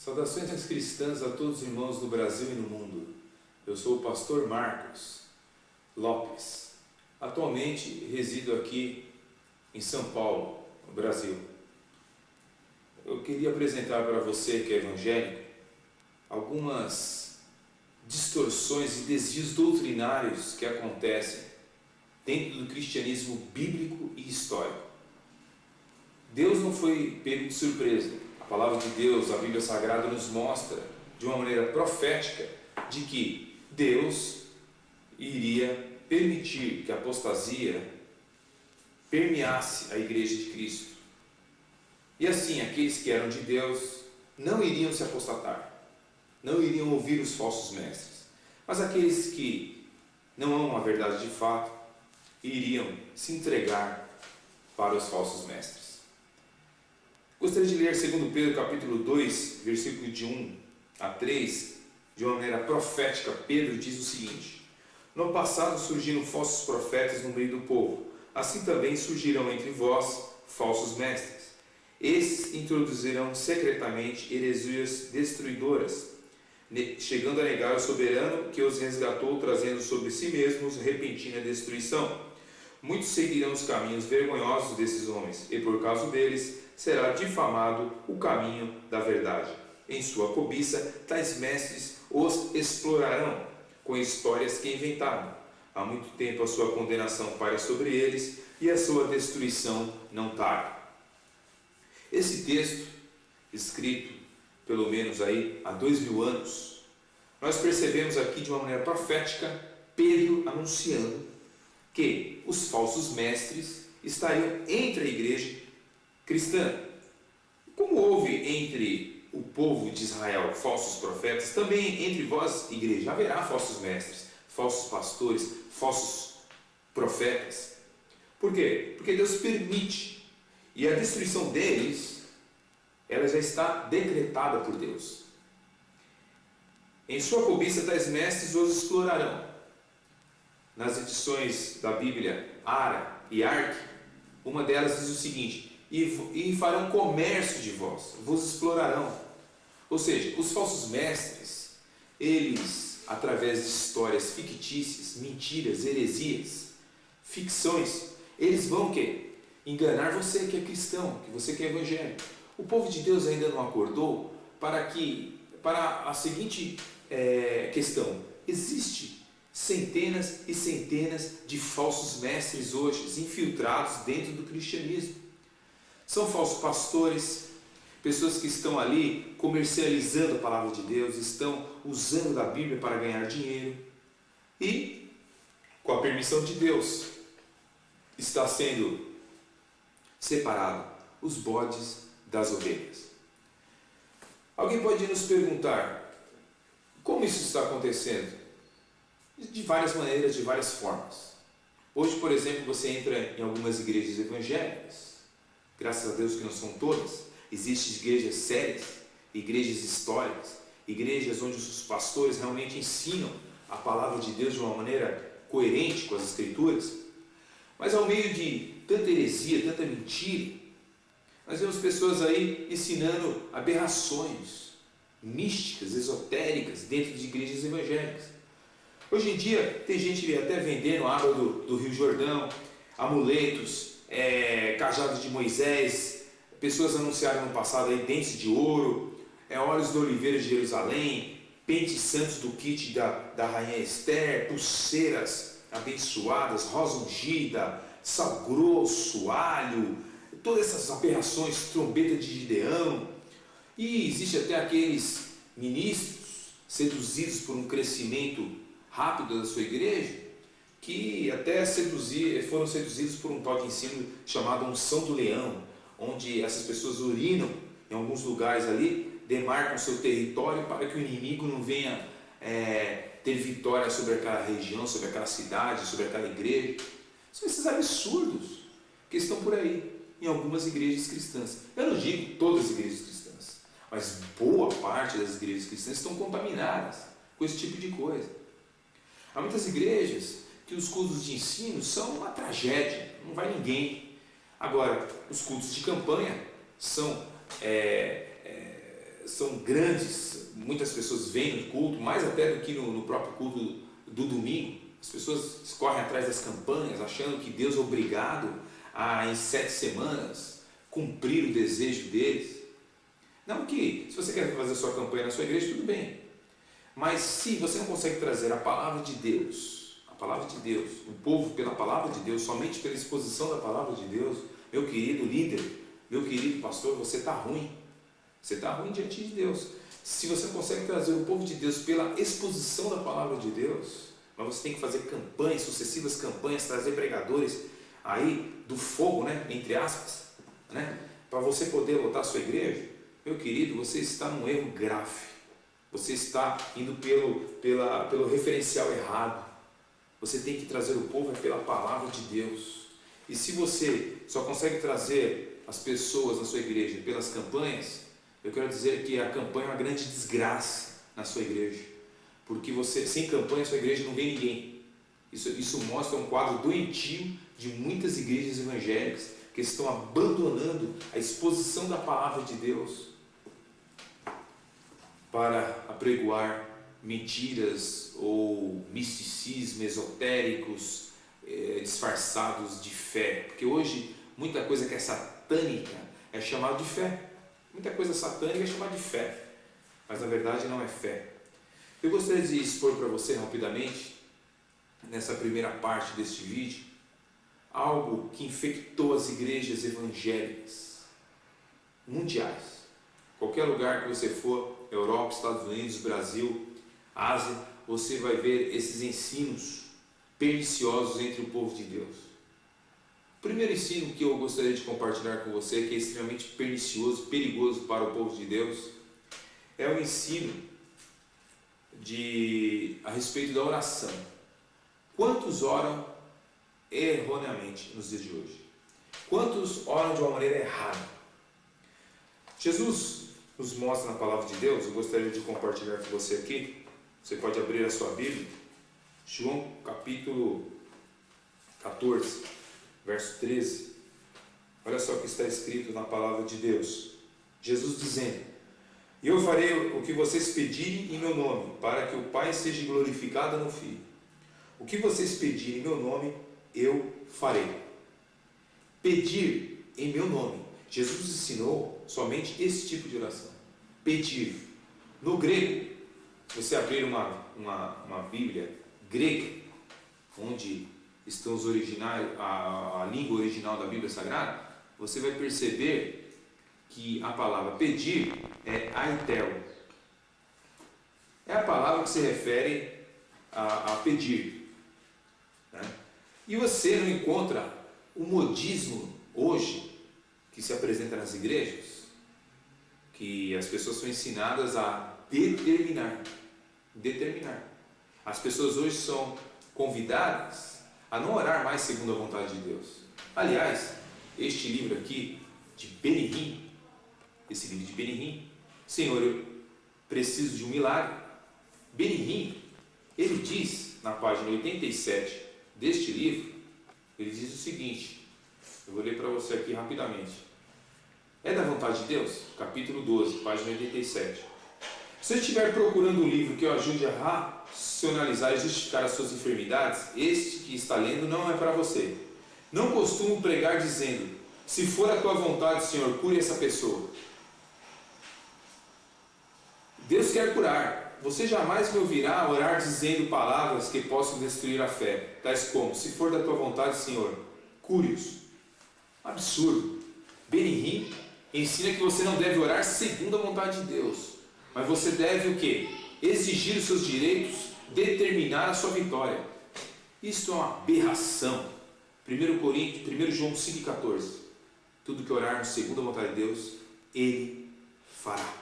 Saudações cristãs a todos os irmãos do Brasil e no mundo. Eu sou o pastor Marcos Lopes. Atualmente resido aqui em São Paulo, no Brasil. Eu queria apresentar para você que é evangélico algumas distorções e desvios doutrinários que acontecem dentro do cristianismo bíblico e histórico. Deus não foi pego de surpresa. A palavra de Deus, a Bíblia Sagrada, nos mostra de uma maneira profética de que Deus iria permitir que a apostasia permeasse a Igreja de Cristo. E assim, aqueles que eram de Deus não iriam se apostatar, não iriam ouvir os falsos mestres. Mas aqueles que não amam a verdade de fato, iriam se entregar para os falsos mestres. Gostaria de ler 2 Pedro capítulo 2, versículo de 1 a 3, de uma maneira profética. Pedro diz o seguinte: no passado surgiram falsos profetas no meio do povo, assim também surgirão entre vós falsos mestres. Esses introduzirão secretamente heresias destruidoras, chegando a negar o soberano que os resgatou, trazendo sobre si mesmos repentina destruição. Muitos seguirão os caminhos vergonhosos desses homens, e por causa deles será difamado o caminho da verdade. Em sua cobiça, tais mestres os explorarão com histórias que inventaram. Há muito tempo a sua condenação paira sobre eles, e a sua destruição não tarda. Esse texto, escrito pelo menos aí há 2000 anos, nós percebemos aqui de uma maneira profética Pedro anunciando que os falsos mestres estariam entre a igreja cristã. Como houve entre o povo de Israel falsos profetas, também entre vós, igreja, haverá falsos mestres, falsos pastores, falsos profetas. Por quê? Porque Deus permite, e a destruição deles, ela já está decretada por Deus. Em sua cobiça, tais mestres os explorarão. Nas edições da Bíblia Ara e Arque, uma delas diz o seguinte: e farão comércio de vós, vos explorarão. Ou seja, os falsos mestres, eles, através de histórias fictícias, mentiras, heresias, ficções, eles vão o quê? Enganar você que é cristão, que você que é evangélico. O povo de Deus ainda não acordou para a seguinte questão: existe centenas e centenas de falsos mestres hoje, infiltrados dentro do cristianismo. São falsos pastores, pessoas que estão ali comercializando a palavra de Deus, estão usando da Bíblia para ganhar dinheiro e, com a permissão de Deus, está sendo separado os bodes das ovelhas. Alguém pode nos perguntar: como isso está acontecendo? De várias maneiras, de várias formas. Hoje, por exemplo, você entra em algumas igrejas evangélicas, graças a Deus que não são todas. Existem igrejas sérias, igrejas históricas, igrejas onde os pastores realmente ensinam a palavra de Deus de uma maneira coerente com as Escrituras. Mas ao meio de tanta heresia, tanta mentira, nós vemos pessoas aí ensinando aberrações místicas, esotéricas, dentro de igrejas evangélicas. Hoje em dia tem gente até vendendo água do Rio Jordão, amuletos, cajados de Moisés. Pessoas anunciaram no passado aí dentes de ouro, óleos de oliveira de Jerusalém, pentes santos do kit da rainha Esther, pulseiras abençoadas, rosa ungida, sal grosso, alho, todas essas aberrações, trombeta de Gideão. E existe até aqueles ministros seduzidos por um crescimento rápido da sua igreja, que até foram seduzidos por um tal de ensino chamado unção do leão, onde essas pessoas urinam em alguns lugares ali, demarcam seu território para que o inimigo não venha ter vitória sobre aquela região, sobre aquela cidade, sobre aquela igreja. São esses absurdos que estão por aí em algumas igrejas cristãs. Eu não digo todas as igrejas cristãs, mas boa parte das igrejas cristãs estão contaminadas com esse tipo de coisa. Há muitas igrejas que os cultos de ensino são uma tragédia, não vai ninguém. Agora, os cultos de campanha são são grandes, muitas pessoas vêm no culto, mais até do que no próprio culto do domingo. As pessoas correm atrás das campanhas, achando que Deus é obrigado a, em 7 semanas, cumprir o desejo deles. Não que, se você quer fazer sua campanha na sua igreja, tudo bem. Mas se você não consegue trazer a palavra de Deus, o povo pela palavra de Deus, somente pela exposição da palavra de Deus, meu querido líder, meu querido pastor, você está ruim. Você está ruim diante de Deus. Se você não consegue trazer o povo de Deus pela exposição da palavra de Deus, mas você tem que fazer campanhas, sucessivas campanhas, trazer pregadores aí do fogo, né, entre aspas, né, para você poder lotar a sua igreja, meu querido, você está num erro grave. Você está indo pelo referencial errado. Você tem que trazer o povo pela palavra de Deus. E se você só consegue trazer as pessoas na sua igreja pelas campanhas, eu quero dizer que a campanha é uma grande desgraça na sua igreja. Porque sem campanha, a sua igreja não vê ninguém. Isso mostra um quadro doentio de muitas igrejas evangélicas que estão abandonando a exposição da palavra de Deus para apregoar mentiras ou misticismo esotéricos disfarçados de fé. Porque hoje muita coisa que é satânica é chamada de fé. Muita coisa satânica é chamada de fé, mas na verdade não é fé. Eu gostaria de expor para você rapidamente, nessa primeira parte deste vídeo, algo que infectou as igrejas evangélicas mundiais. Qualquer lugar que você for, Europa, Estados Unidos, Brasil, Ásia, você vai ver esses ensinos perniciosos entre o povo de Deus. O primeiro ensino que eu gostaria de compartilhar com você, que é extremamente pernicioso, perigoso para o povo de Deus, é o ensino a respeito da oração. Quantos oram erroneamente nos dias de hoje? Quantos oram de uma maneira errada? Jesus nos mostra na palavra de Deus, eu gostaria de compartilhar com você aqui, você pode abrir a sua Bíblia, João capítulo 14, verso 13, olha só o que está escrito na palavra de Deus, Jesus dizendo: e eu farei o que vocês pedirem em meu nome, para que o Pai seja glorificado no Filho. O que vocês pedirem em meu nome, eu farei. Pedir em meu nome. Jesus ensinou somente esse tipo de oração. Pedir. No grego, se você abrir uma Bíblia grega, onde estão os originais, a língua original da Bíblia Sagrada, você vai perceber que a palavra pedir é aitel. É a palavra que se refere a pedir. Né? E você não encontra o modismo hoje que se apresenta nas igrejas, que as pessoas são ensinadas a determinar. As pessoas hoje são convidadas a não orar mais segundo a vontade de Deus. Aliás, este livro aqui, de Benihim, Senhor, eu preciso de um milagre. Benihim, ele diz, na página 87 deste livro, ele diz o seguinte, eu vou ler para você aqui rapidamente. É da vontade de Deus? Capítulo 12, página 87. Se você estiver procurando um livro que o ajude a racionalizar e justificar as suas enfermidades, este que está lendo não é para você. Não costumo pregar dizendo: se for a tua vontade, Senhor, cure essa pessoa. Deus quer curar. Você jamais me ouvirá orar dizendo palavras que possam destruir a fé, tais como: se for da tua vontade, Senhor, cure-os. Absurdo. Benihim ensina que você não deve orar segundo a vontade de Deus, mas você deve o quê? Exigir os seus direitos, determinar a sua vitória. Isto é uma aberração. 1 João 5,14. Tudo que orarmos segundo a vontade de Deus, Ele fará.